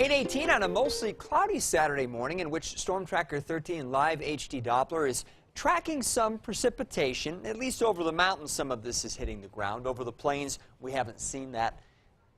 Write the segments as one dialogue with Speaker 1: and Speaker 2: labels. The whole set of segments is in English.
Speaker 1: 8:18 on a mostly cloudy Saturday morning in which StormTracker 13 Live HD Doppler is tracking some precipitation. At least over the mountains, some of this is hitting the ground. Over the plains, we haven't seen that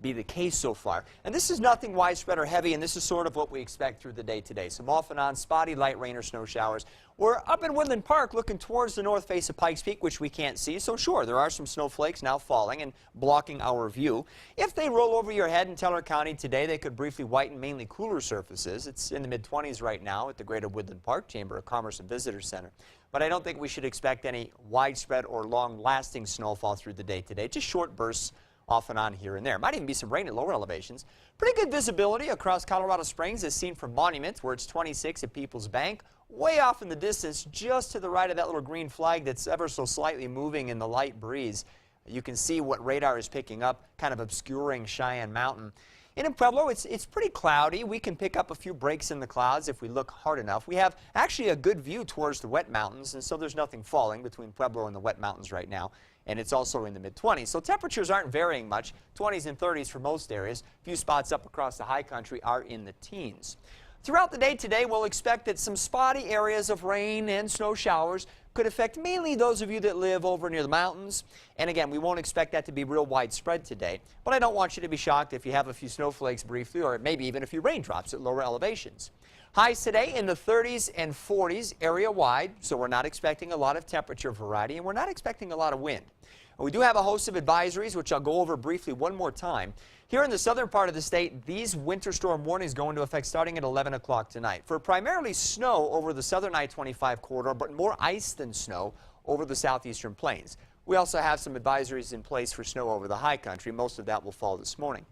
Speaker 1: be the case so far. And this is nothing widespread or heavy, and this is sort of what we expect through the day today. Some off and on spotty light rain or snow showers. We're up in Woodland Park looking towards the north face of Pikes Peak, which we can't see. So sure, there are some snowflakes now falling and blocking our view. If they roll over your head in Teller County today, they could briefly whiten mainly cooler surfaces. It's in the mid-20s right now at the Greater Woodland Park Chamber of Commerce and Visitor Center. But I don't think we should expect any widespread or long-lasting snowfall through the day today. Just short bursts off and on here and there. Might even be some rain at lower elevations. Pretty good visibility across Colorado Springs as seen from Monument, where it's 26 at Peoples Bank. Way off in the distance, just to the right of that little green flag that's ever so slightly moving in the light breeze. You can see what radar is picking up, kind of obscuring Cheyenne Mountain. In Pueblo, it's pretty cloudy. We can pick up a few breaks in the clouds if we look hard enough. We have actually a good view towards the wet mountains, and so there's nothing falling between Pueblo and the wet mountains right now. And it's also in the mid-20s. So temperatures aren't varying much, 20s and 30s for most areas. A few spots up across the high country are in the teens. Throughout the day today, we'll expect that some spotty areas of rain and snow showers could affect mainly those of you that live over near the mountains. And again, we won't expect that to be real widespread today. But I don't want you to be shocked if you have a few snowflakes briefly, or maybe even a few raindrops at lower elevations. Highs today in the 30s and 40s area-wide, so we're not expecting a lot of temperature variety, and we're not expecting a lot of wind. We do have a host of advisories, which I'll go over briefly one more time. Here in the southern part of the state, these winter storm warnings go into effect starting at 11 o'clock tonight for primarily snow over the southern I-25 corridor, but more ice than snow over the southeastern plains. We also have some advisories in place for snow over the high country. Most of that will fall this morning.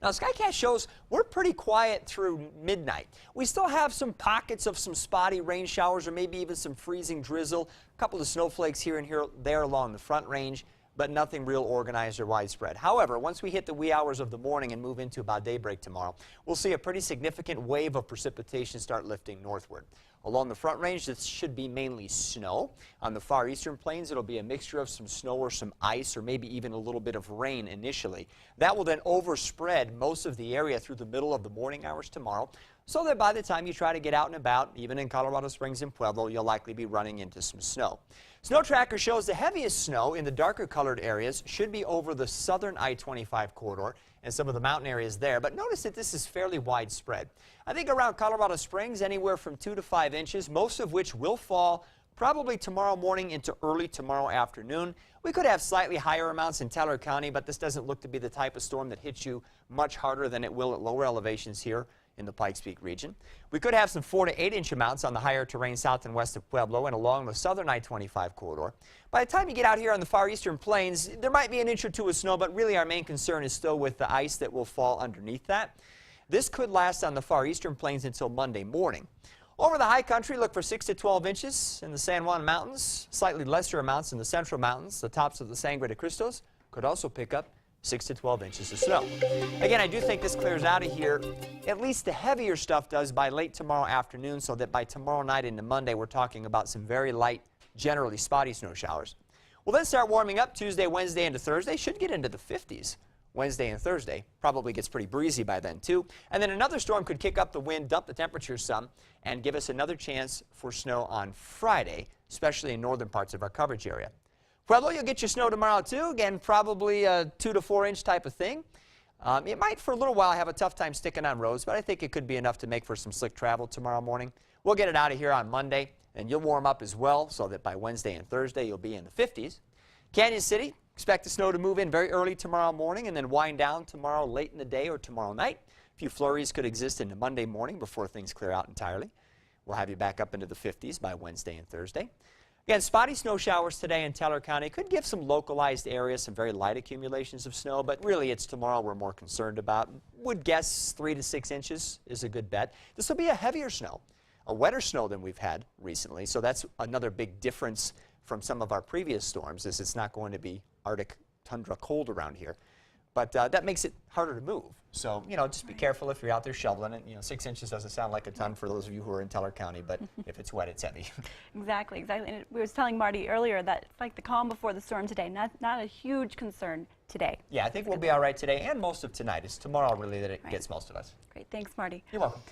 Speaker 1: Now, SkyCast shows we're pretty quiet through midnight. We still have some pockets of some spotty rain showers or maybe even some freezing drizzle, a couple of snowflakes here and there along the front range, but nothing real organized or widespread. However, once we hit the wee hours of the morning and move into about daybreak tomorrow, we'll see a pretty significant wave of precipitation start lifting northward. Along the front range, this should be mainly snow. On the far eastern plains, it'll be a mixture of some snow or some ice or maybe even a little bit of rain initially. That will then overspread most of the area through the middle of the morning hours tomorrow, so that by the time you try to get out and about, even in Colorado Springs and Pueblo, you'll likely be running into some snow. SnorTracker shows the heaviest snow in the darker colored areas should be over the southern I-25 corridor and some of the mountain areas there, but notice that this is fairly widespread. I think around Colorado Springs, anywhere from 2 to 5 inches, most of which will fall probably tomorrow morning into early tomorrow afternoon. We could have slightly higher amounts in Teller County, but this doesn't look to be the type of storm that hits you much harder than it will at lower elevations here in the Pikes Peak region. We could have some 4 to 8 inch amounts on the higher terrain south and west of Pueblo and along the southern I-25 corridor. By the time you get out here on the far eastern plains, there might be an inch or two of snow, but really our main concern is still with the ice that will fall underneath that. This could last on the far eastern plains until Monday morning. Over the high country, look for 6 to 12 inches in the San Juan Mountains, slightly lesser amounts in the central mountains. The tops of the Sangre de Cristos could also pick up 6 to 12 inches of snow. Again, I do think this clears out of here. At least the heavier stuff does by late tomorrow afternoon, so that by tomorrow night into Monday, we're talking about some very light, generally spotty snow showers. We'll then start warming up Tuesday, Wednesday, into Thursday. Should get into the 50s Wednesday and Thursday. Probably gets pretty breezy by then, too. And then another storm could kick up the wind, dump the temperature some, and give us another chance for snow on Friday, especially in northern parts of our coverage area. Pueblo, you'll get your snow tomorrow, too. Again, probably a 2 to 4 inch type of thing. It might, for a little while, have a tough time sticking on roads, but I think it could be enough to make for some slick travel tomorrow morning. We'll get it out of here on Monday, and you'll warm up as well, so that by Wednesday and Thursday, you'll be in the 50s. Canyon City, expect the snow to move in very early tomorrow morning and then wind down tomorrow late in the day or tomorrow night. A few flurries could exist into Monday morning before things clear out entirely. We'll have you back up into the 50s by Wednesday and Thursday. Again, spotty snow showers today in Teller County could give some localized areas some very light accumulations of snow, but really it's tomorrow we're more concerned about. Would guess 3 to 6 inches is a good bet. This will be a heavier snow, a wetter snow than we've had recently, so that's another big difference from some of our previous storms, is it's not going to be Arctic tundra cold around here. but that makes it harder to move. So, you know, just be careful if you're out there shoveling it. You know, 6 inches doesn't sound like a ton for those of you who are in Teller County, but if it's wet, it's heavy.
Speaker 2: Exactly, exactly. And we was telling Marty earlier that it's like the calm before the storm today, not a huge concern today.
Speaker 1: Yeah, I think we'll be all right today and most of tonight. It's tomorrow really that it gets most of us.
Speaker 2: Great, thanks Marty.
Speaker 1: You're welcome.